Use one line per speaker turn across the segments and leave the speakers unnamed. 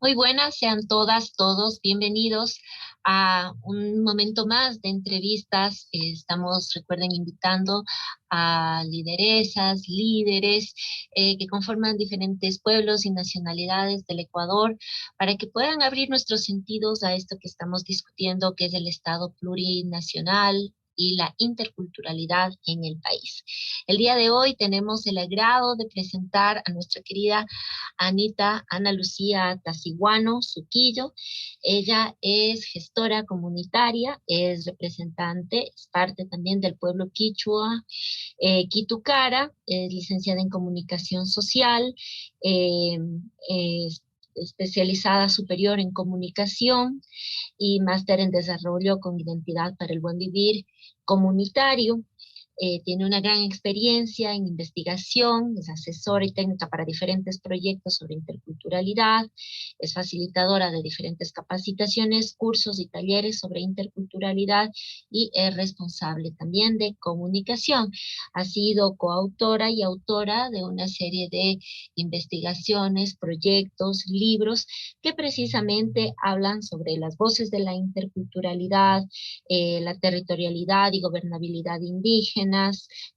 Muy buenas, sean todas, todos bienvenidos a un momento más de entrevistas. Estamos, recuerden, invitando a lideresas, líderes que conforman diferentes pueblos y nacionalidades del Ecuador para que puedan abrir nuestros sentidos a esto que estamos discutiendo, que es el Estado plurinacional y la interculturalidad en el país. El día de hoy tenemos el agrado de presentar a nuestra querida Ana Lucía Taciguano Suquillo. Ella es gestora comunitaria, es representante, es parte también del pueblo quichua, Quitucara, es licenciada en comunicación social, eh, es especializada superior en comunicación y máster en desarrollo con identidad para el buen vivir comunitario. Tiene una gran experiencia en investigación, es asesora y técnica para diferentes proyectos sobre interculturalidad, es facilitadora de diferentes capacitaciones, cursos y talleres sobre interculturalidad y es responsable también de comunicación. Ha sido coautora y autora de una serie de investigaciones, proyectos, libros que precisamente hablan sobre las voces de la interculturalidad, la territorialidad y gobernabilidad indígenas,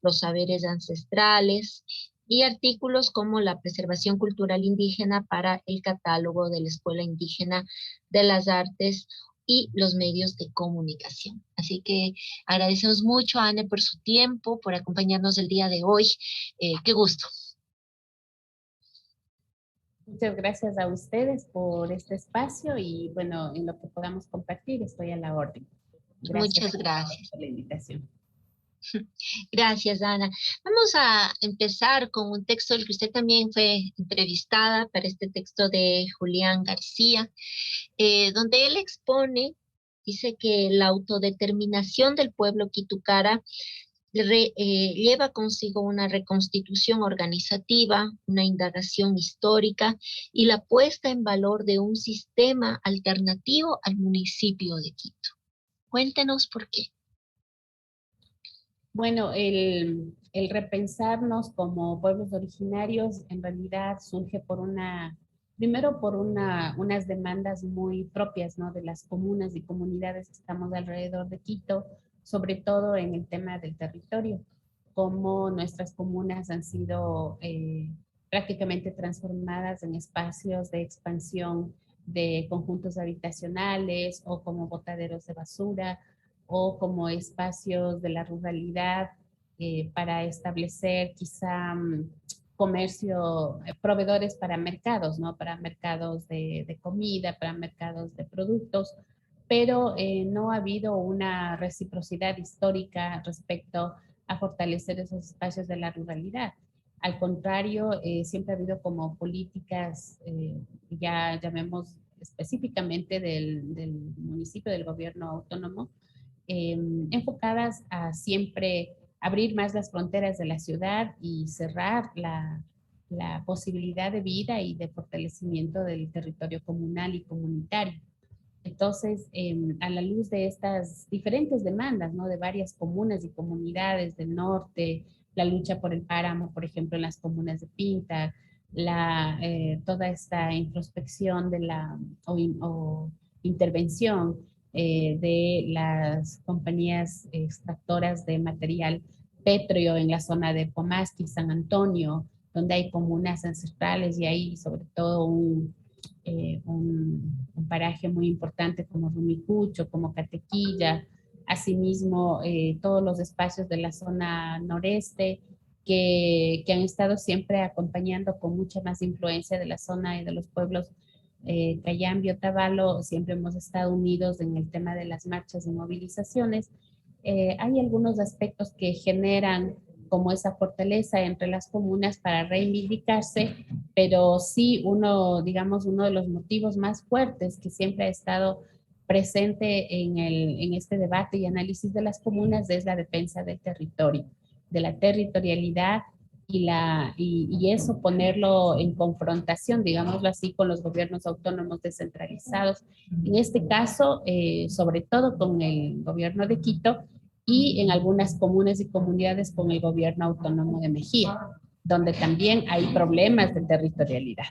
los saberes ancestrales y artículos como la preservación cultural indígena para el catálogo de la Escuela Indígena de las Artes y los medios de comunicación. Así que agradecemos mucho a Anne por su tiempo, por acompañarnos el día de hoy. Qué gusto.
Muchas gracias a ustedes por este espacio y bueno, en lo que podamos compartir estoy a la orden. Gracias
Muchas gracias.
por la invitación.
Gracias, Ana. Vamos a empezar con un texto del que usted también fue entrevistada para este texto de Julián García, donde él expone, dice que la autodeterminación del pueblo Quitucara lleva consigo una reconstitución organizativa, una indagación histórica y la puesta en valor de un sistema alternativo al municipio de Quito. Cuéntenos por qué.
Bueno, el repensarnos como pueblos originarios en realidad surge primero por unas demandas muy propias, ¿no? De las comunas y comunidades que estamos alrededor de Quito, sobre todo en el tema del territorio, cómo nuestras comunas han sido prácticamente transformadas en espacios de expansión de conjuntos habitacionales o como botaderos de basura o como espacios de la ruralidad para establecer quizá comercio, proveedores para mercados, ¿no? Para mercados de comida, para mercados de productos, pero no ha habido una reciprocidad histórica respecto a fortalecer esos espacios de la ruralidad. Al contrario, siempre ha habido como políticas, ya llamemos específicamente del municipio, del gobierno autónomo, enfocadas a siempre abrir más las fronteras de la ciudad y cerrar la posibilidad de vida y de fortalecimiento del territorio comunal y comunitario. Entonces, a la luz de estas diferentes demandas, ¿no? De varias comunas y comunidades del norte, la lucha por el páramo, por ejemplo, en las comunas de Pinta, toda esta introspección de o intervención de las compañías extractoras de material pétreo en la zona de Pomasqui, San Antonio, donde hay comunas ancestrales y hay sobre todo un paraje muy importante como Rumicucho, como Catequilla, asimismo todos los espacios de la zona noreste que han estado siempre acompañando con mucha más influencia de la zona y de los pueblos Cayambe, Otavalo, siempre hemos estado unidos en el tema de las marchas y movilizaciones. Hay algunos aspectos que generan como esa fortaleza entre las comunas para reivindicarse, pero sí digamos, uno de los motivos más fuertes que siempre ha estado presente en este debate y análisis de las comunas es la defensa del territorio, de la territorialidad y eso ponerlo en confrontación, digámoslo así, con los gobiernos autónomos descentralizados. En este caso, sobre todo con el gobierno de Quito y en algunas comunas y comunidades con el gobierno autónomo de Mejía, donde también hay problemas de territorialidad.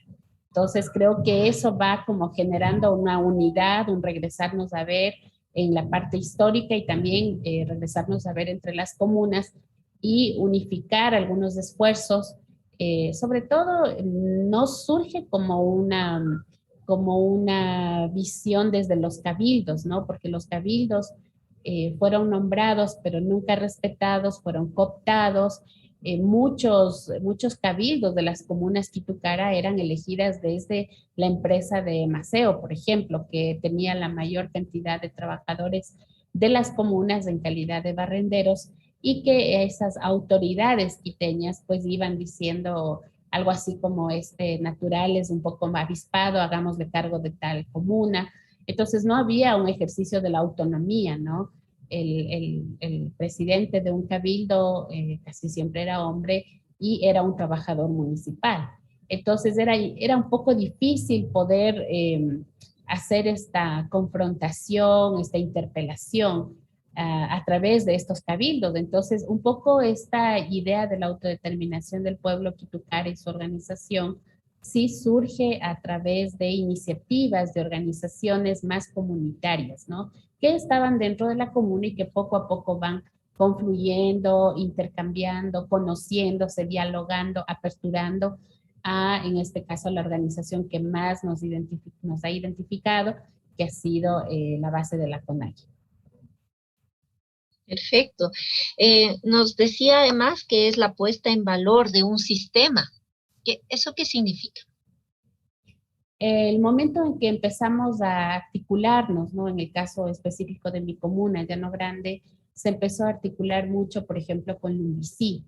Entonces creo que eso va como generando una unidad, un regresarnos a ver en la parte histórica y también regresarnos a ver entre las comunas y unificar algunos esfuerzos. Sobre todo, no surge como una visión desde los cabildos, ¿no? Porque los cabildos fueron nombrados, pero nunca respetados, fueron cooptados. Muchos cabildos de las comunas Quitucara eran elegidas desde la empresa de Maceo, por ejemplo, que tenía la mayor cantidad de trabajadores de las comunas en calidad de barrenderos y que esas autoridades quiteñas pues iban diciendo algo así como este natural es un poco más avispado, hagámosle cargo de tal comuna. Entonces no había un ejercicio de la autonomía, ¿no? El presidente de un cabildo casi siempre era hombre y era un trabajador municipal. Entonces era un poco difícil poder hacer esta confrontación, esta interpelación a través de estos cabildos. Entonces, un poco esta idea de la autodeterminación del pueblo Quitucara y su organización sí surge a través de iniciativas de organizaciones más comunitarias, ¿no? Que estaban dentro de la comuna y que poco a poco van confluyendo, intercambiando, conociéndose, dialogando, aperturando a, en este caso, la organización que más nos ha identificado, que ha sido la base de la CONAI.
Perfecto. Nos decía además que es la puesta en valor de un sistema. ¿Eso qué significa?
El momento en que empezamos a articularnos, ¿no? En el caso específico de mi comuna, Llano Grande, se empezó a articular mucho, por ejemplo, con Lumbicí,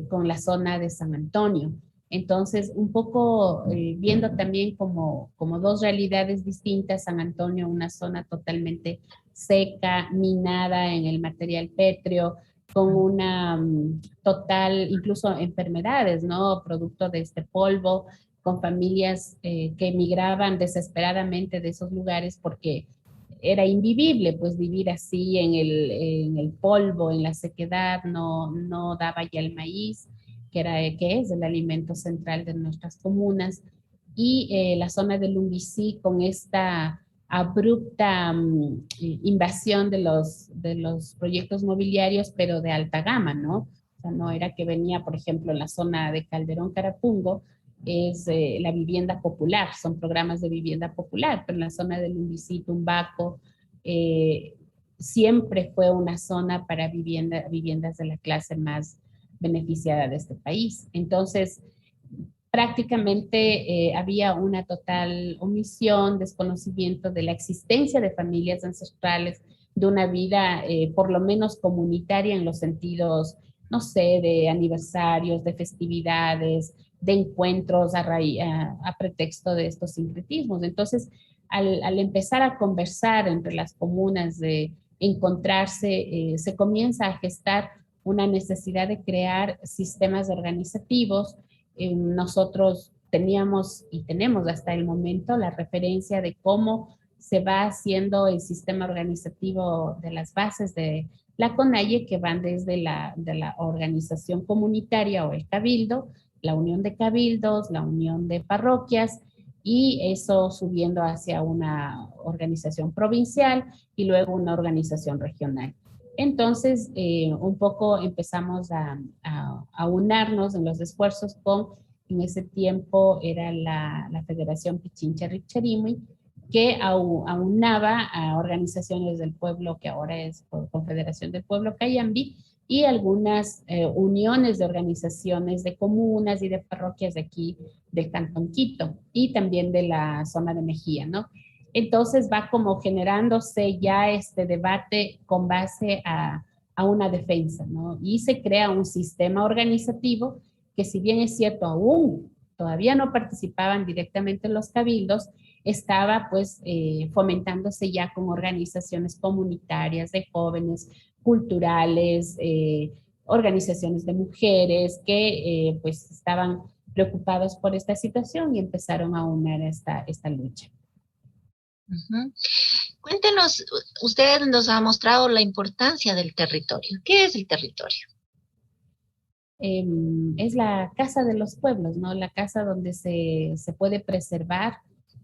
con la zona de San Antonio. Entonces, un poco viendo también como dos realidades distintas, San Antonio, una zona totalmente seca, minada en el material pétreo, con una total, incluso enfermedades, ¿no? Producto de este polvo, con familias que emigraban desesperadamente de esos lugares porque era invivible, pues vivir así en el polvo, en la sequedad, no daba ya el maíz, que es el alimento central de nuestras comunas, y la zona del Lumbicí con esta abrupta invasión de los proyectos mobiliarios, pero de alta gama, ¿no? O sea, no era que venía, por ejemplo, en la zona de Calderón Carapungo, es la vivienda popular, son programas de vivienda popular, pero en la zona del Lumbicí, Tumbaco, eh, siempre fue una zona para viviendas de la clase más beneficiada de este país. Entonces, prácticamente había una total omisión, desconocimiento de la existencia de familias ancestrales, de una vida por lo menos comunitaria en los sentidos, no sé, de aniversarios, de festividades, de encuentros a pretexto de estos sincretismos. Entonces, al empezar a conversar entre las comunas, de encontrarse, se comienza a gestar una necesidad de crear sistemas organizativos. Nosotros teníamos y tenemos hasta el momento la referencia de cómo se va haciendo el sistema organizativo de las bases de la CONAIE, que van desde de la organización comunitaria o el cabildo, la unión de cabildos, la unión de parroquias, y eso subiendo hacia una organización provincial y luego una organización regional. Entonces, un poco empezamos a unarnos en los esfuerzos con, en ese tiempo era la Federación Pichincha Richarimi, que aunaba a organizaciones del pueblo, que ahora es Confederación del Pueblo Cayambi, y algunas uniones de organizaciones de comunas y de parroquias de aquí, del Cantón Quito, y también de la zona de Mejía, ¿no? Entonces va como generándose ya este debate con base a una defensa, ¿no? Y se crea un sistema organizativo que, si bien es cierto, aún todavía no participaban directamente los cabildos, estaba pues fomentándose ya con organizaciones comunitarias de jóvenes, culturales, organizaciones de mujeres que pues estaban preocupados por esta situación y empezaron a unir esta lucha.
Uh-huh. Cuéntenos, usted nos ha mostrado la importancia del territorio. ¿Qué es el territorio?
es la casa de los pueblos, ¿no? La casa donde se puede preservar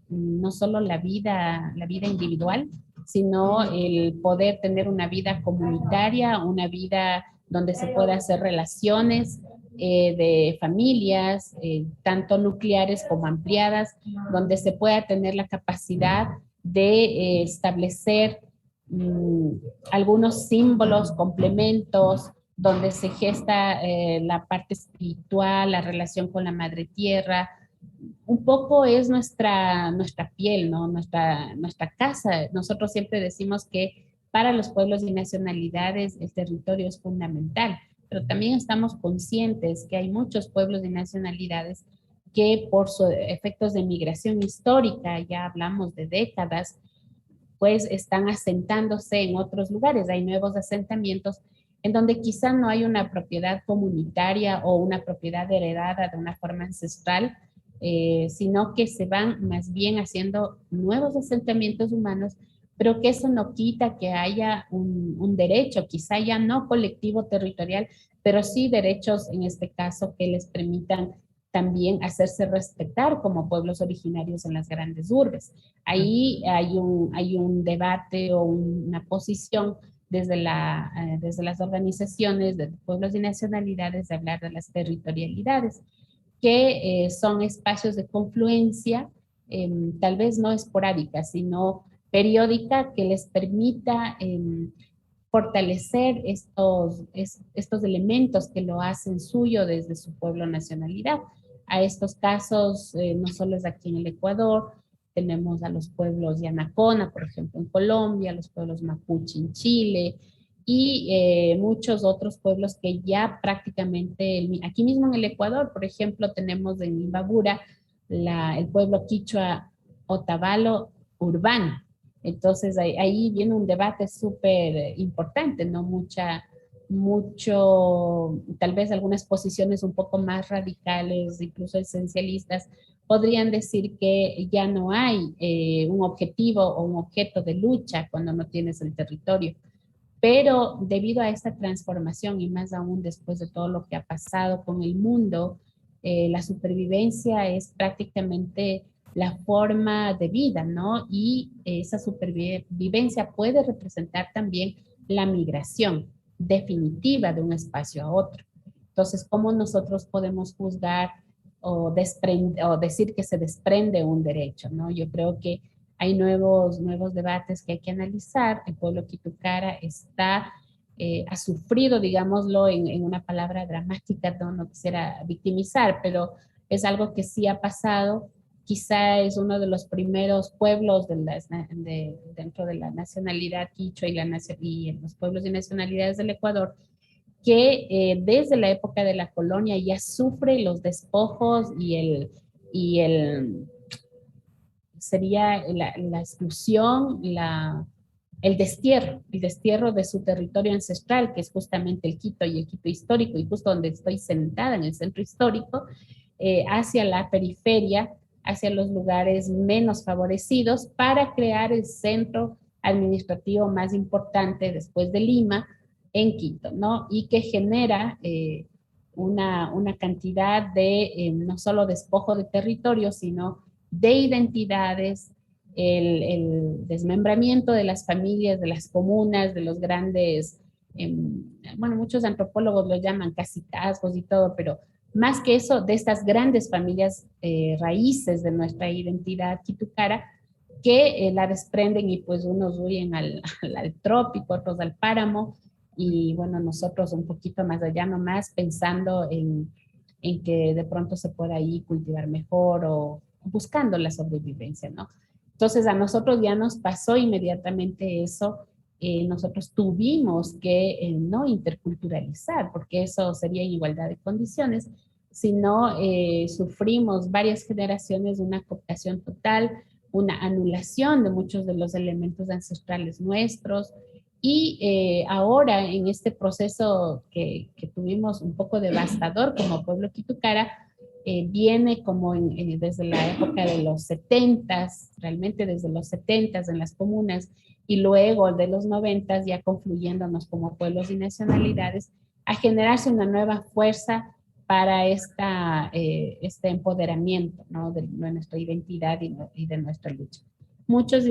no solo la vida individual, sino el poder tener una vida comunitaria, una vida donde se pueda hacer relaciones de familias, tanto nucleares como ampliadas, donde se pueda tener la capacidad de establecer mmm, algunos símbolos, complementos, donde se gesta la parte espiritual, la relación con la madre tierra. Un poco es nuestra piel, ¿no? Nuestra casa. Nosotros siempre decimos que para los pueblos y nacionalidades el territorio es fundamental, pero también estamos conscientes que hay muchos pueblos y nacionalidades que por efectos de migración histórica, ya hablamos de décadas, pues están asentándose en otros lugares. Hay nuevos asentamientos en donde quizá no hay una propiedad comunitaria o una propiedad heredada de una forma ancestral, sino que se van más bien haciendo nuevos asentamientos humanos, pero que eso no quita que haya un derecho, quizá ya no colectivo territorial, pero sí derechos en este caso que les permitan también hacerse respetar como pueblos originarios en las grandes urbes. Ahí hay un debate o una posición desde las organizaciones de pueblos y nacionalidades de hablar de las territorialidades, que son espacios de confluencia, tal vez no esporádica, sino periódica, que les permita fortalecer estos elementos que lo hacen suyo desde su pueblo nacionalidad. A estos casos, no solo es aquí en el Ecuador, tenemos a los pueblos Yanacona, por ejemplo, en Colombia, los pueblos Mapuche en Chile y muchos otros pueblos que ya prácticamente, aquí mismo en el Ecuador, por ejemplo, tenemos en Imbabura el pueblo quichua Otavalo urbano. Entonces ahí viene un debate súper importante, ¿no? Tal vez algunas posiciones un poco más radicales, incluso esencialistas, podrían decir que ya no hay un objetivo o un objeto de lucha cuando no tienes el territorio. Pero debido a esta transformación y más aún después de todo lo que ha pasado con el mundo, la supervivencia es prácticamente la forma de vida, ¿no? Y esa supervivencia puede representar también la migración definitiva de un espacio a otro. Entonces, ¿cómo nosotros podemos juzgar o decir que se desprende un derecho, ¿no? Yo creo que hay nuevos debates que hay que analizar. El pueblo Quitukara ha sufrido, digámoslo, en una palabra dramática, no quisiera victimizar, pero es algo que sí ha pasado. Quizá es uno de los primeros pueblos dentro de la nacionalidad quichua y en los pueblos y nacionalidades del Ecuador que desde la época de la colonia ya sufre los despojos y sería la exclusión, el destierro de su territorio ancestral, que es justamente el Quito y el Quito histórico, y justo donde estoy sentada en el centro histórico, hacia la periferia, hacia los lugares menos favorecidos, para crear el centro administrativo más importante después de Lima, en Quito, ¿no? Y que genera una cantidad de no solo despojo de territorio, sino de identidades, el desmembramiento de las familias, de las comunas, de los grandes, bueno, muchos antropólogos lo llaman cacicazgos y todo, pero más que eso, de estas grandes familias raíces de nuestra identidad quitukara, que la desprenden y pues unos huyen al trópico, otros al páramo, y bueno, nosotros un poquito más allá nomás pensando en que de pronto se pueda ahí cultivar mejor o buscando la sobrevivencia, ¿no? Entonces a nosotros ya nos pasó inmediatamente eso, nosotros tuvimos que no interculturalizar, porque eso sería igualdad de condiciones, sino sufrimos varias generaciones de una cooptación total, una anulación de muchos de los elementos ancestrales nuestros, y ahora en este proceso que tuvimos un poco devastador como pueblo quitukara, viene como desde la época de los 70s, realmente desde los 70s en las comunas, y luego de los 90s ya confluyéndonos como pueblos y nacionalidades, a generarse una nueva fuerza para este empoderamiento, ¿no? De nuestra identidad y de nuestra lucha. Muchos,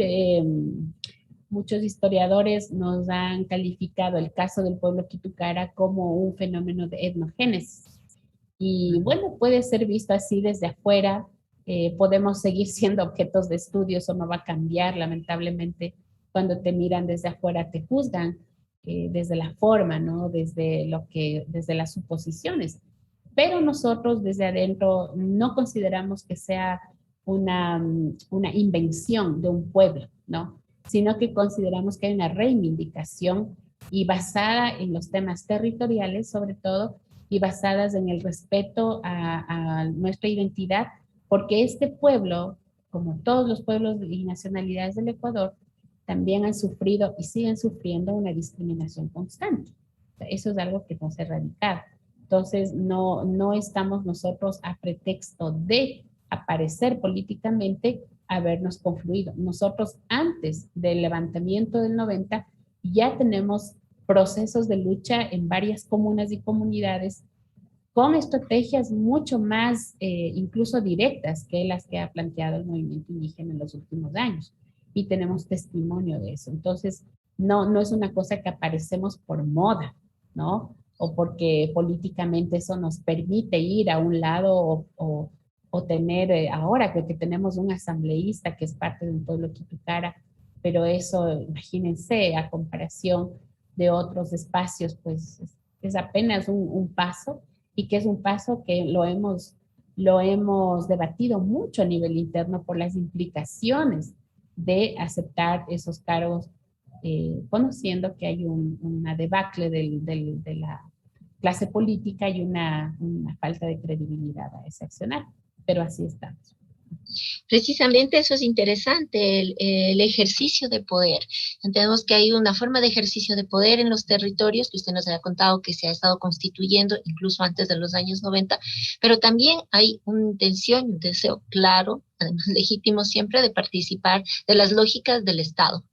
muchos historiadores nos han calificado el caso del pueblo Quitukara como un fenómeno de etnogénesis. Y bueno, puede ser visto así desde afuera. Podemos seguir siendo objetos de estudio, eso no va a cambiar, lamentablemente. Cuando te miran desde afuera te juzgan desde la forma, ¿no? Desde las suposiciones. Pero nosotros desde adentro no consideramos que sea una invención de un pueblo, ¿no? Sino que consideramos que hay una reivindicación y basada en los temas territoriales, sobre todo, y basadas en el respeto a nuestra identidad, porque este pueblo, como todos los pueblos y nacionalidades del Ecuador, también han sufrido y siguen sufriendo una discriminación constante. Eso es algo que no se erradica. Entonces, no estamos nosotros a pretexto de aparecer políticamente habernos confluido. Nosotros antes del levantamiento del 90 ya tenemos procesos de lucha en varias comunas y comunidades con estrategias mucho más incluso directas que las que ha planteado el movimiento indígena en los últimos años. Y tenemos testimonio de eso. Entonces, no es una cosa que aparecemos por moda, ¿no? O porque políticamente eso nos permite ir a un lado o tener, ahora creo que tenemos un asambleísta que es parte de un pueblo Quitukara, pero eso, imagínense, a comparación de otros espacios, pues es apenas un paso y que es un paso que lo hemos debatido mucho a nivel interno por las implicaciones de aceptar esos cargos, conociendo que hay una debacle de la clase política y una falta de credibilidad a ese accionar, pero así estamos.
Precisamente eso es interesante, el ejercicio de poder. Entendemos que hay una forma de ejercicio de poder en los territorios, que usted nos había contado que se ha estado constituyendo incluso antes de los años 90, pero también hay una intención, un deseo claro, además legítimo siempre, de participar de las lógicas del Estado.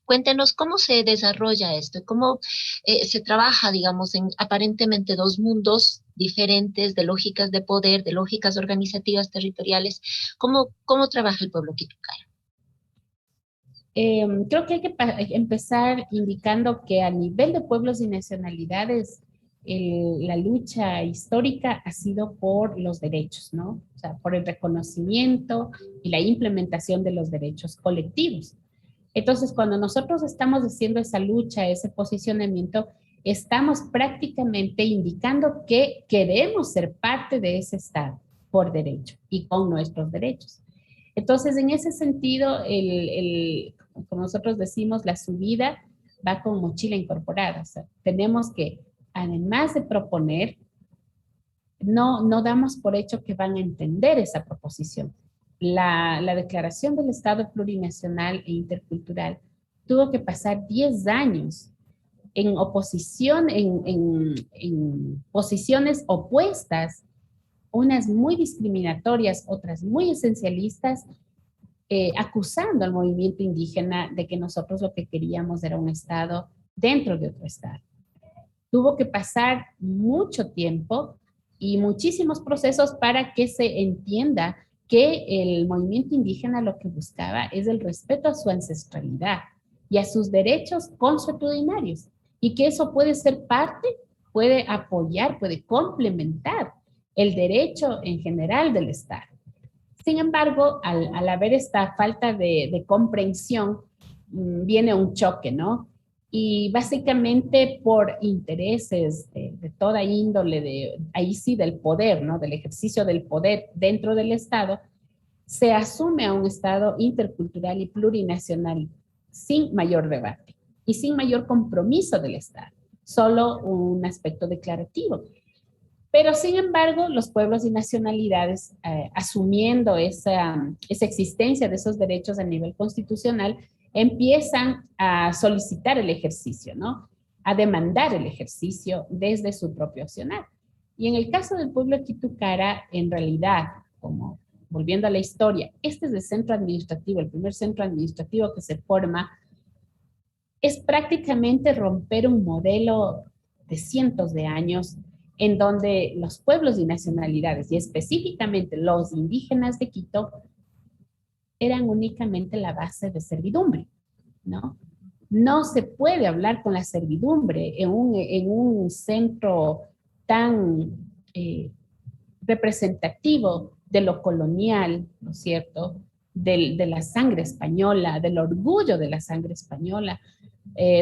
Cuéntenos cómo se desarrolla esto, cómo se trabaja, digamos, en aparentemente dos mundos diferentes de lógicas de poder, de lógicas organizativas territoriales. ¿Cómo trabaja el pueblo Quitukara?
Creo que hay que empezar indicando que a nivel de pueblos y nacionalidades, la lucha histórica ha sido por los derechos, ¿no? O sea, por el reconocimiento y la implementación de los derechos colectivos. Entonces, cuando nosotros estamos haciendo esa lucha, ese posicionamiento, estamos prácticamente indicando que queremos ser parte de ese Estado por derecho y con nuestros derechos. Entonces, en ese sentido, como nosotros decimos, la subida va con mochila incorporada. O sea, tenemos que, además de proponer, no damos por hecho que van a entender esa proposición. La declaración del Estado plurinacional e intercultural tuvo que pasar 10 años en oposición, en posiciones opuestas, unas muy discriminatorias, otras muy esencialistas, acusando al movimiento indígena de que nosotros lo que queríamos era un Estado dentro de otro Estado. Tuvo que pasar mucho tiempo y muchísimos procesos para que se entienda que el movimiento indígena lo que buscaba es el respeto a su ancestralidad y a sus derechos consuetudinarios, y que eso puede ser parte, puede apoyar, puede complementar el derecho en general del Estado. Sin embargo, al haber esta falta de comprensión, viene un choque, ¿no? Y básicamente por intereses de toda índole, ahí sí del poder, ¿no? Del ejercicio del poder dentro del Estado, se asume a un Estado intercultural y plurinacional sin mayor debate y sin mayor compromiso del Estado, solo un aspecto declarativo. Pero sin embargo, los pueblos y nacionalidades, asumiendo esa existencia de esos derechos a nivel constitucional, empiezan a solicitar el ejercicio, ¿no? A demandar el ejercicio desde su propio accionar. Y en el caso del pueblo Quitukara, en realidad, como volviendo a la historia, este es el centro administrativo, el primer centro administrativo que se forma, es prácticamente romper un modelo de cientos de años, en donde los pueblos y nacionalidades, y específicamente los indígenas de Quito, eran únicamente la base de servidumbre, ¿no? No se puede hablar con la servidumbre en un centro tan representativo de lo colonial, ¿no es cierto? De la sangre española, del orgullo de la sangre española,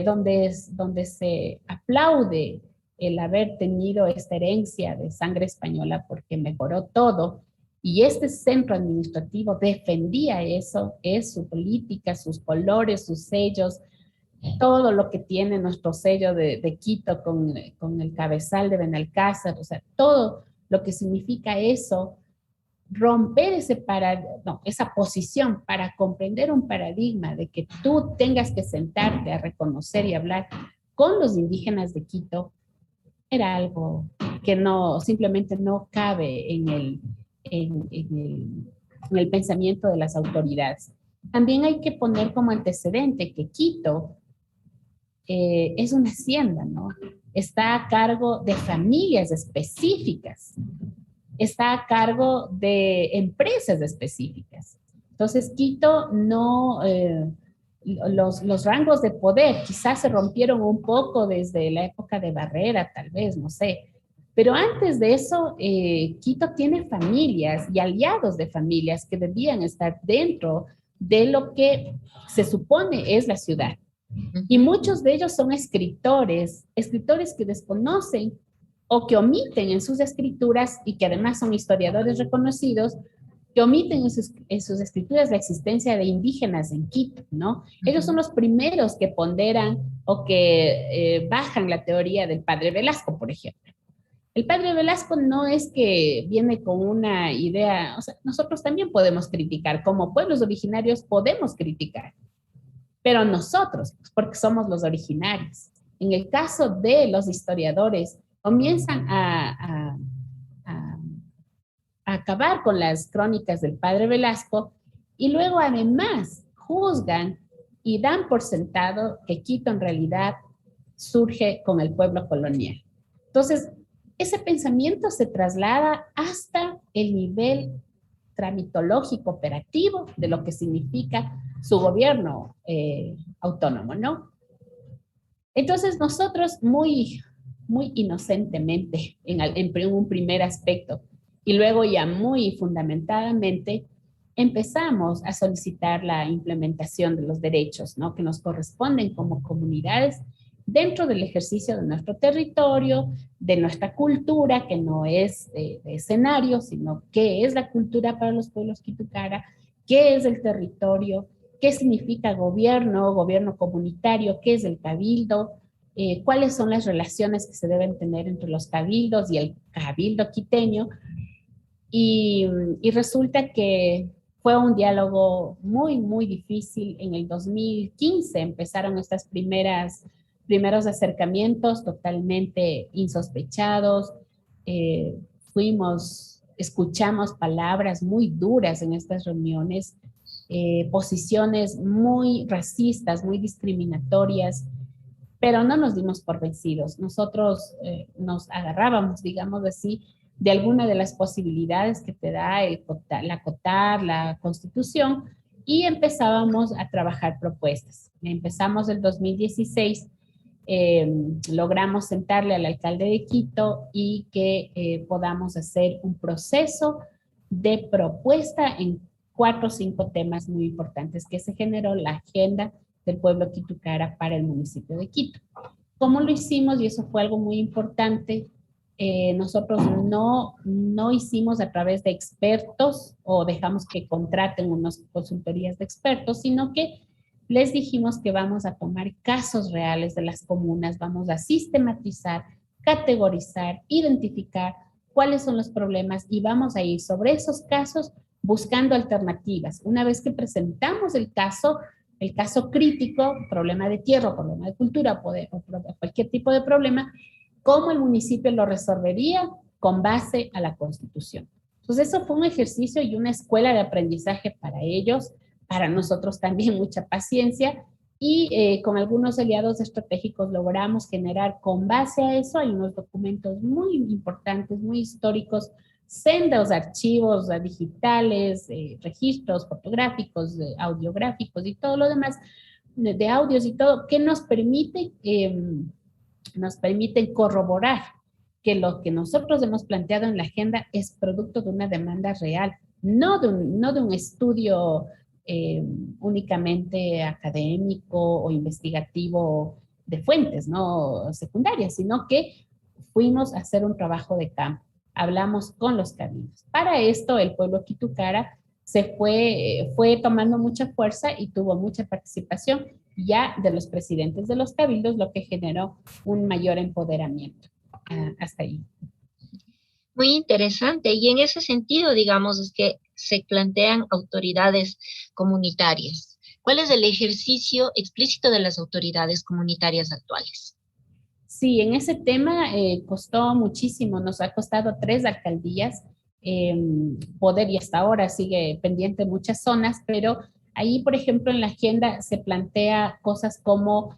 donde se aplaude el haber tenido esta herencia de sangre española porque mejoró todo. Y este centro administrativo defendía eso, es su política, sus colores, sus sellos, todo lo que tiene nuestro sello de Quito con el cabezal de Benalcázar, o sea, todo lo que significa eso, romper no, esa posición para comprender un paradigma de que tú tengas que sentarte a reconocer y hablar con los indígenas de Quito, era algo que no, simplemente no cabe en el pensamiento de las autoridades. También hay que poner como antecedente que Quito es una hacienda, ¿no? Está a cargo de familias específicas, está a cargo de empresas específicas. Entonces, Quito no, los rangos de poder quizás se rompieron un poco desde la época de Barrera, tal vez, no sé. Pero antes de eso, Quito tiene familias y aliados de familias que debían estar dentro de lo que se supone es la ciudad. Y muchos de ellos son escritores que desconocen o que omiten en sus escrituras y que además son historiadores reconocidos, que omiten en sus escrituras la existencia de indígenas en Quito, ¿no? Ellos son los primeros que ponderan o que bajan la teoría del padre Velasco, por ejemplo. El padre Velasco no es que viene con una idea, o sea, nosotros también podemos criticar, como pueblos originarios podemos criticar, pero nosotros, porque somos los originarios. En el caso de los historiadores, comienzan a acabar con las crónicas del padre Velasco y luego además juzgan y dan por sentado que Quito en realidad surge con el pueblo colonial. Entonces, ese pensamiento se traslada hasta el nivel tramitológico operativo de lo que significa su gobierno autónomo, ¿no? Entonces nosotros muy inocentemente en un primer aspecto y luego ya muy fundamentadamente empezamos a solicitar la implementación de los derechos, ¿no? Que nos corresponden como comunidades dentro del ejercicio de nuestro territorio, de nuestra cultura, que no es de escenario, sino qué es la cultura para los pueblos Quitucara, qué es el territorio, qué significa gobierno comunitario, qué es el cabildo, cuáles son las relaciones que se deben tener entre los cabildos y el cabildo quiteño. Y resulta que fue un diálogo muy difícil. En el 2015 empezaron estas primeros acercamientos totalmente insospechados. Escuchamos palabras muy duras en estas reuniones, posiciones muy racistas, muy discriminatorias, pero no nos dimos por vencidos. Nosotros nos agarrábamos, digamos así, de alguna de las posibilidades que te da la Constitución, y empezábamos a trabajar propuestas. Empezamos el 2016, logramos sentarle al alcalde de Quito y que podamos hacer un proceso de propuesta en 4 o 5 temas muy importantes que se generó la agenda del pueblo Quitucara para el municipio de Quito. ¿Cómo lo hicimos? Y eso fue algo muy importante. Nosotros no hicimos a través de expertos o dejamos que contraten unas consultorías de expertos, sino que les dijimos que vamos a tomar casos reales de las comunas, vamos a sistematizar, categorizar, identificar cuáles son los problemas y vamos a ir sobre esos casos buscando alternativas. Una vez que presentamos el caso crítico, problema de tierra, problema de cultura o cualquier tipo de problema, cómo el municipio lo resolvería con base a la Constitución. Entonces, eso fue un ejercicio y una escuela de aprendizaje para ellos, para nosotros también mucha paciencia, y con algunos aliados estratégicos logramos generar con base a eso, hay unos documentos muy importantes, muy históricos, sendos archivos digitales, registros fotográficos, audiográficos y todo lo demás, de audios y todo, que nos permiten corroborar que lo que nosotros hemos planteado en la agenda es producto de una demanda real, no de un estudio únicamente académico o investigativo de fuentes no secundarias, sino que fuimos a hacer un trabajo de campo, hablamos con los cabildos. Para esto, el pueblo Quitucara fue tomando mucha fuerza y tuvo mucha participación ya de los presidentes de los cabildos, lo que generó un mayor empoderamiento. Hasta ahí.
Muy interesante. Y en ese sentido, digamos, es que se plantean autoridades comunitarias. ¿Cuál es el ejercicio explícito de las autoridades comunitarias actuales?
Sí, en ese tema costó muchísimo, nos ha costado 3 alcaldías poder y hasta ahora sigue pendiente muchas zonas, pero ahí, por ejemplo, en la agenda se plantea cosas como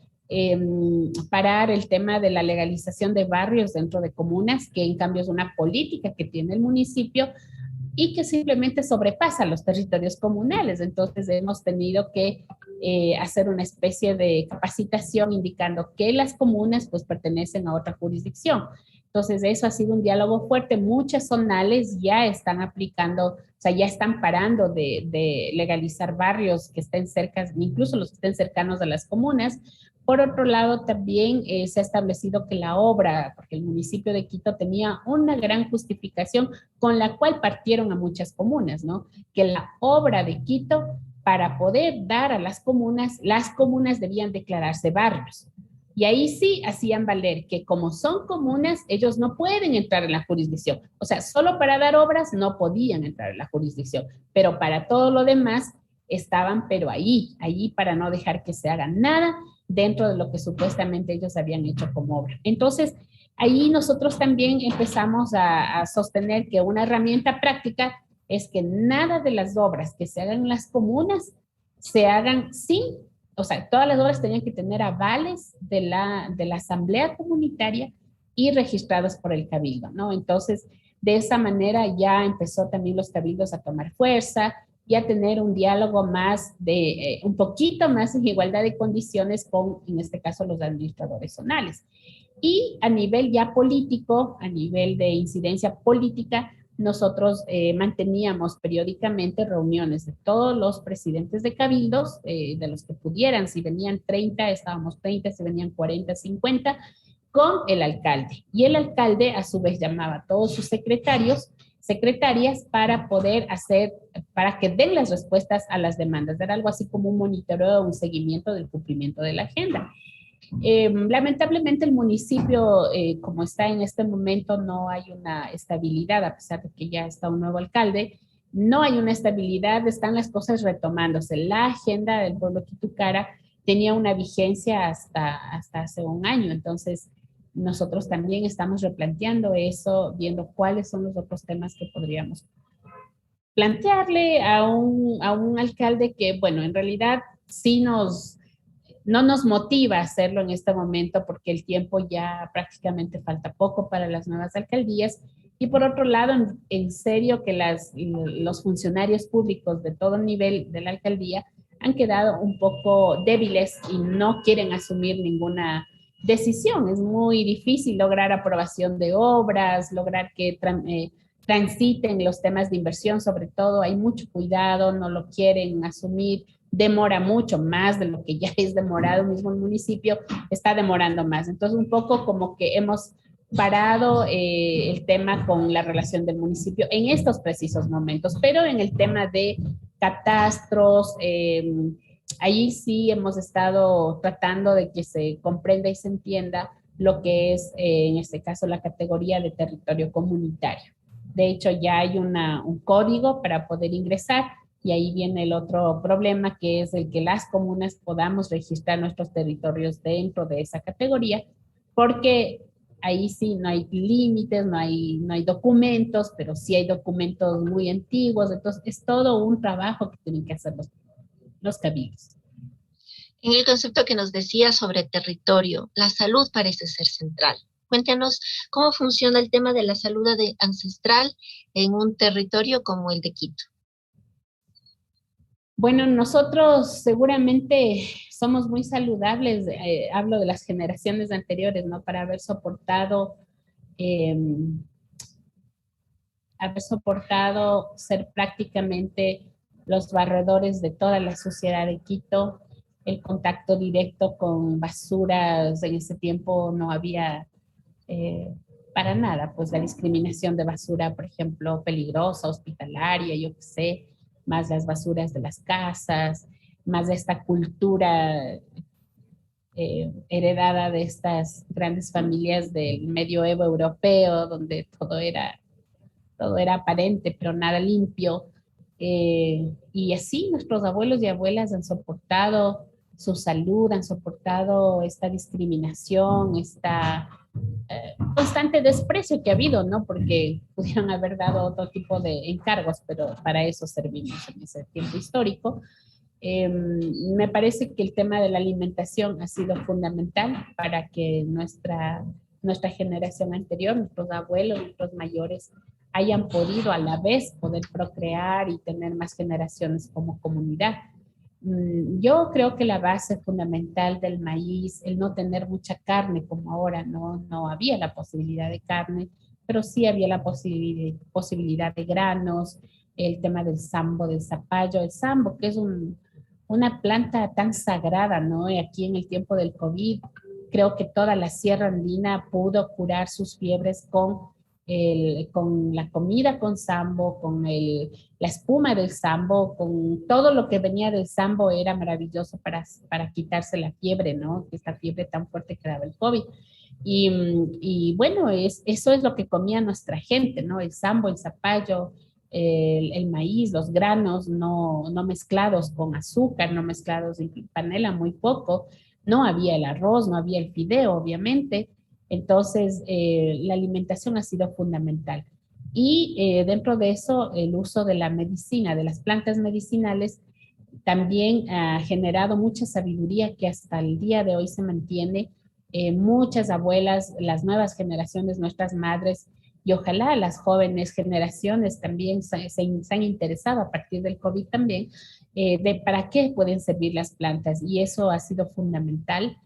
parar el tema de la legalización de barrios dentro de comunas, que en cambio es una política que tiene el municipio y que simplemente sobrepasa los territorios comunales. Entonces hemos tenido que hacer una especie de capacitación indicando que las comunas pues pertenecen a otra jurisdicción. Entonces eso ha sido un diálogo fuerte. Muchas zonales ya están aplicando, o sea, ya están parando de legalizar barrios que estén cerca, incluso los que estén cercanos a las comunas. Por otro lado, también se ha establecido que la obra, porque el municipio de Quito tenía una gran justificación con la cual partieron a muchas comunas, ¿no? Que la obra de Quito, para poder dar a las comunas debían declararse barrios. Y ahí sí hacían valer que como son comunas, ellos no pueden entrar en la jurisdicción. O sea, solo para dar obras no podían entrar en la jurisdicción, pero para todo lo demás estaban, pero ahí para no dejar que se haga nada dentro de lo que supuestamente ellos habían hecho como obra. Entonces, ahí nosotros también empezamos a sostener que una herramienta práctica es que nada de las obras que se hagan en las comunas se hagan sin, o sea, todas las obras tenían que tener avales de la asamblea comunitaria y registrados por el cabildo, ¿no? Entonces, de esa manera ya empezó también los cabildos a tomar fuerza y a tener un diálogo más un poquito más en igualdad de condiciones con, en este caso, los administradores zonales. Y a nivel ya político, a nivel de incidencia política, nosotros manteníamos periódicamente reuniones de todos los presidentes de cabildos, de los que pudieran, si venían 30, estábamos 30, si venían 40, 50, con el alcalde. Y el alcalde a su vez llamaba a todos sus secretarias para poder para que den las respuestas a las demandas. Era algo así como un monitoreo, un seguimiento del cumplimiento de la agenda. Lamentablemente el municipio, como está en este momento, no hay una estabilidad, a pesar de que ya está un nuevo alcalde, no hay una estabilidad, están las cosas retomándose. La agenda del pueblo Quitucara tenía una vigencia hasta hace un año, entonces nosotros también estamos replanteando eso, viendo cuáles son los otros temas que podríamos plantearle a un alcalde que, bueno, en realidad sí no nos motiva a hacerlo en este momento porque el tiempo ya prácticamente falta poco para las nuevas alcaldías. Y por otro lado, en serio que los funcionarios públicos de todo nivel de la alcaldía han quedado un poco débiles y no quieren asumir ninguna decisión. Es muy difícil lograr aprobación de obras, lograr que transiten los temas de inversión, sobre todo. Hay mucho cuidado, no lo quieren asumir, demora mucho más de lo que ya es demorado, mismo el municipio está demorando más. Entonces, un poco como que hemos parado el tema con la relación del municipio en estos precisos momentos, pero en el tema de catastros, ahí sí hemos estado tratando de que se comprenda y se entienda lo que es, en este caso, la categoría de territorio comunitario. De hecho, ya hay un código para poder ingresar y ahí viene el otro problema, que es el que las comunas podamos registrar nuestros territorios dentro de esa categoría, porque ahí sí no hay límites, no hay documentos, pero sí hay documentos muy antiguos, entonces es todo un trabajo que tienen que hacer los cabildos.
En el concepto que nos decía sobre territorio, la salud parece ser central. Cuéntanos cómo funciona el tema de la salud ancestral en un territorio como el de Quito.
Bueno, nosotros seguramente somos muy saludables, hablo de las generaciones anteriores, ¿no? Para eh, haber soportado ser prácticamente los barredores de toda la sociedad de Quito, el contacto directo con basuras, en ese tiempo no había eh, para nada, pues la discriminación de basura, por ejemplo, peligrosa, hospitalaria, yo qué sé, más las basuras de las casas, más de esta cultura heredada de estas grandes familias del medioevo europeo, donde todo era aparente, pero nada limpio. Y así nuestros abuelos y abuelas han soportado su salud, han soportado esta discriminación, esta constante desprecio que ha habido, ¿no? Porque pudieron haber dado otro tipo de encargos, pero para eso servimos en ese tiempo histórico. Me parece que el tema de la alimentación ha sido fundamental para que nuestra generación anterior, nuestros abuelos, nuestros mayores, hayan podido a la vez poder procrear y tener más generaciones como comunidad. Yo creo que la base fundamental del maíz, el no tener mucha carne como ahora, no había la posibilidad de carne, pero sí había la posibilidad de granos, el tema del sambo, del zapallo, el sambo, que es una planta tan sagrada, ¿no? Y aquí en el tiempo del COVID, creo que toda la Sierra Andina pudo curar sus fiebres con la comida con sambo, la espuma del sambo, con todo lo que venía del sambo era maravilloso para quitarse la fiebre, ¿no? Esta fiebre tan fuerte que daba el COVID. Y bueno, eso es lo que comía nuestra gente, ¿no? El sambo, el zapallo, el maíz, los granos no mezclados con azúcar, no mezclados en panela, muy poco. No había el arroz, no había el fideo, obviamente. Entonces, la alimentación ha sido fundamental. Y dentro de eso, el uso de la medicina, de las plantas medicinales, también ha generado mucha sabiduría que hasta el día de hoy se mantiene. Muchas abuelas, las nuevas generaciones, nuestras madres, y ojalá las jóvenes generaciones también se han interesado a partir del COVID también, de para qué pueden servir las plantas. Y eso ha sido fundamental.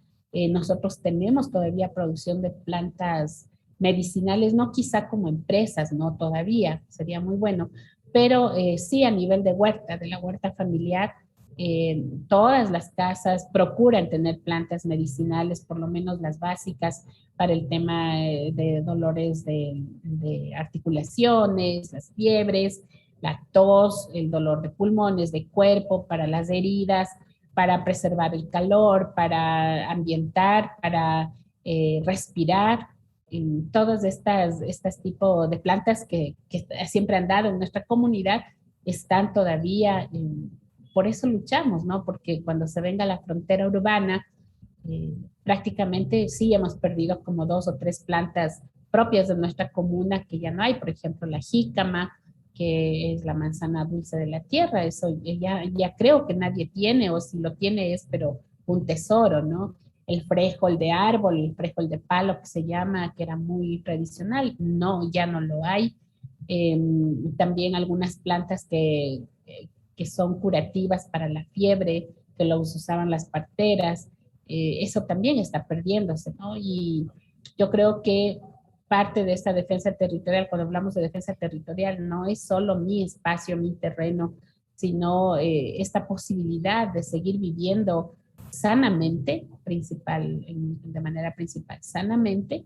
Nosotros tenemos todavía producción de plantas medicinales, no quizá como empresas, no todavía, sería muy bueno, pero sí a nivel de huerta, de la huerta familiar, todas las casas procuran tener plantas medicinales, por lo menos las básicas, para el tema de dolores de articulaciones, las fiebres, la tos, el dolor de pulmones, de cuerpo, para las heridas, para preservar el calor, para ambientar, para respirar. Todas estas tipos de plantas que siempre han dado en nuestra comunidad están todavía por eso luchamos, ¿no? Porque cuando se venga la frontera urbana, prácticamente sí hemos perdido como 2 o 3 plantas propias de nuestra comuna que ya no hay, por ejemplo, la jícama, que es la manzana dulce de la tierra, eso ya creo que nadie tiene, o si lo tiene es, pero un tesoro, ¿no? El frijol de árbol, el frijol de palo que se llama, que era muy tradicional, no, ya no lo hay. Eh, También algunas plantas que son curativas para la fiebre, que los usaban las parteras, eso también está perdiéndose, ¿no? Y yo creo que parte de esta defensa territorial, cuando hablamos de defensa territorial, no es solo mi espacio, mi terreno, sino esta posibilidad de seguir viviendo sanamente, de manera principal, sanamente,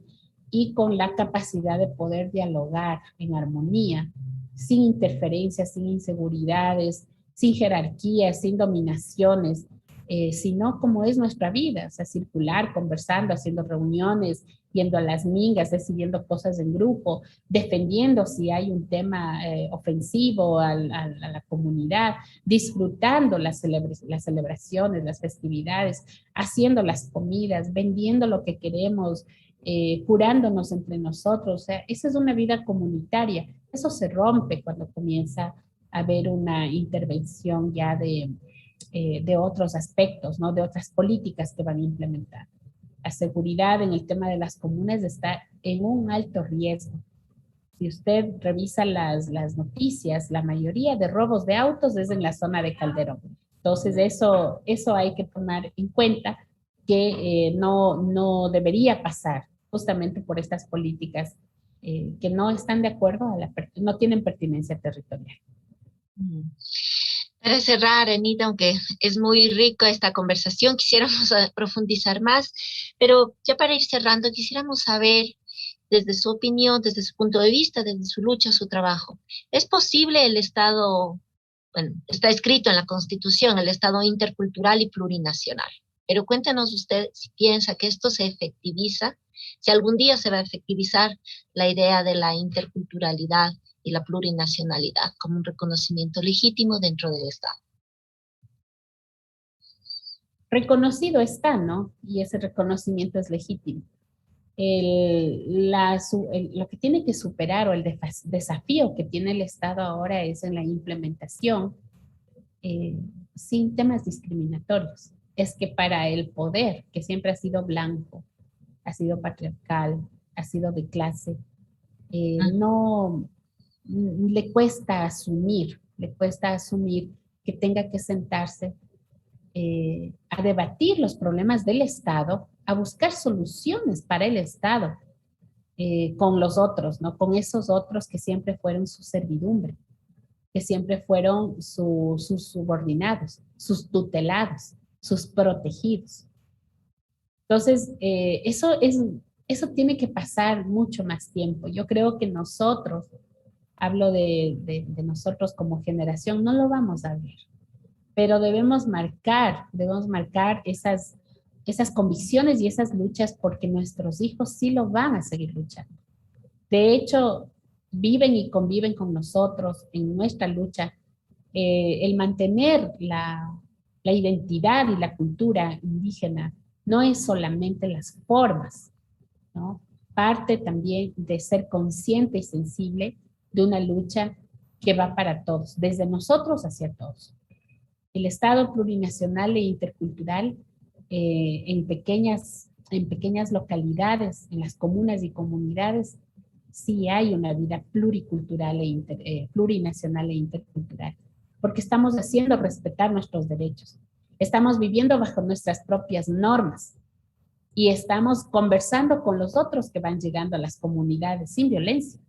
y con la capacidad de poder dialogar en armonía, sin interferencias, sin inseguridades, sin jerarquías, sin dominaciones, sino como es nuestra vida, o sea, circular, conversando, haciendo reuniones, yendo a las mingas, decidiendo cosas en grupo, defendiendo si hay un tema ofensivo a la comunidad, disfrutando las celebraciones, las festividades, haciendo las comidas, vendiendo lo que queremos, curándonos entre nosotros. O sea, esa es una vida comunitaria. Eso se rompe cuando comienza a haber una intervención ya de otros aspectos, ¿no? De otras políticas que van a implementar. La seguridad en el tema de las comunas está en un alto riesgo. Si usted revisa las noticias, la mayoría de robos de autos es en la zona de Calderón. Entonces, eso hay que tomar en cuenta que no debería pasar justamente por estas políticas que no están de acuerdo, no tienen pertinencia territorial.
Para cerrar, Anita, aunque es muy rica esta conversación, quisiéramos profundizar más, pero ya para ir cerrando, quisiéramos saber, desde su opinión, desde su punto de vista, desde su lucha, su trabajo, ¿es posible el Estado, bueno, está escrito en la Constitución, el Estado intercultural y plurinacional? Pero cuéntenos usted si piensa que esto se efectiviza, si algún día se va a efectivizar la idea de la interculturalidad y la plurinacionalidad como un reconocimiento legítimo dentro del Estado.
Reconocido está, ¿no? Y ese reconocimiento es legítimo. Lo que tiene que superar o el desafío que tiene el Estado ahora es en la implementación sin temas discriminatorios. Es que para el poder, que siempre ha sido blanco, ha sido patriarcal, ha sido de clase, no le cuesta asumir que tenga que sentarse a debatir los problemas del Estado, a buscar soluciones para el Estado con los otros, ¿no? Con esos otros que siempre fueron su servidumbre, que siempre fueron sus subordinados, sus tutelados, sus protegidos. Entonces, eso tiene que pasar mucho más tiempo. Yo creo que nosotros, hablo de nosotros como generación, no lo vamos a ver, pero debemos marcar esas convicciones y esas luchas porque nuestros hijos sí lo van a seguir luchando. De hecho, viven y conviven con nosotros en nuestra lucha. El mantener la identidad y la cultura indígena no es solamente las formas, ¿no? Parte también de ser consciente y sensible de una lucha que va para todos, desde nosotros hacia todos. El Estado plurinacional e intercultural en pequeñas localidades, en las comunas y comunidades, sí hay una vida pluricultural plurinacional e intercultural, porque estamos haciendo respetar nuestros derechos, estamos viviendo bajo nuestras propias normas y estamos conversando con los otros que van llegando a las comunidades sin violencia.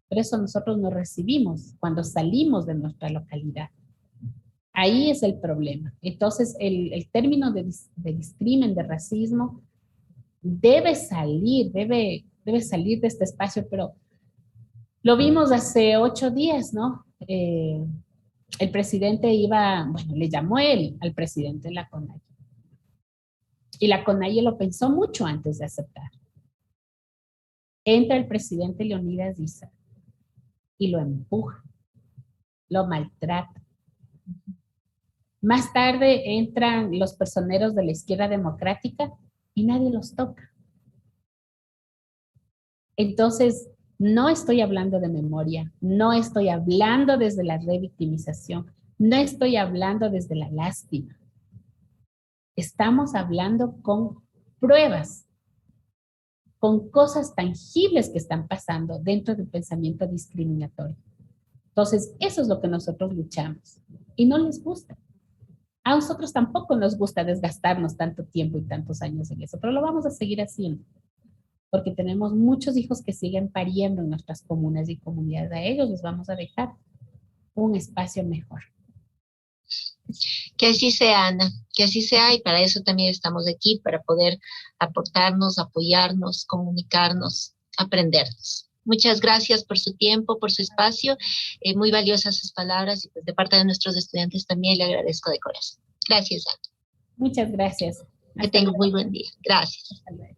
Por eso nosotros nos recibimos cuando salimos de nuestra localidad. Ahí es el problema. Entonces, el término de discrimen, de racismo, debe salir de este espacio, pero lo vimos hace 8 días, ¿no? El presidente le llamó al presidente de la CONAIE. Y la CONAIE lo pensó mucho antes de aceptar. Entra el presidente Leonidas Issa y lo empuja, lo maltrata. Más tarde entran los personeros de la izquierda democrática y nadie los toca. Entonces, no estoy hablando de memoria, no estoy hablando desde la revictimización, no estoy hablando desde la lástima. Estamos hablando con pruebas, con cosas tangibles que están pasando dentro del pensamiento discriminatorio. Entonces, eso es lo que nosotros luchamos y no les gusta. A nosotros tampoco nos gusta desgastarnos tanto tiempo y tantos años en eso, pero lo vamos a seguir haciendo, porque tenemos muchos hijos que siguen pariendo en nuestras comunas y comunidades. A ellos les vamos a dejar un espacio mejor.
Que así sea, Ana, que así sea, y para eso también estamos aquí, para poder aportarnos, apoyarnos, comunicarnos, aprendernos. Muchas gracias por su tiempo, por su espacio, muy valiosas sus palabras, y pues de parte de nuestros estudiantes también le agradezco de corazón. Gracias, Ana.
Muchas gracias.
Que tenga un muy buen día. Gracias.
Hasta luego.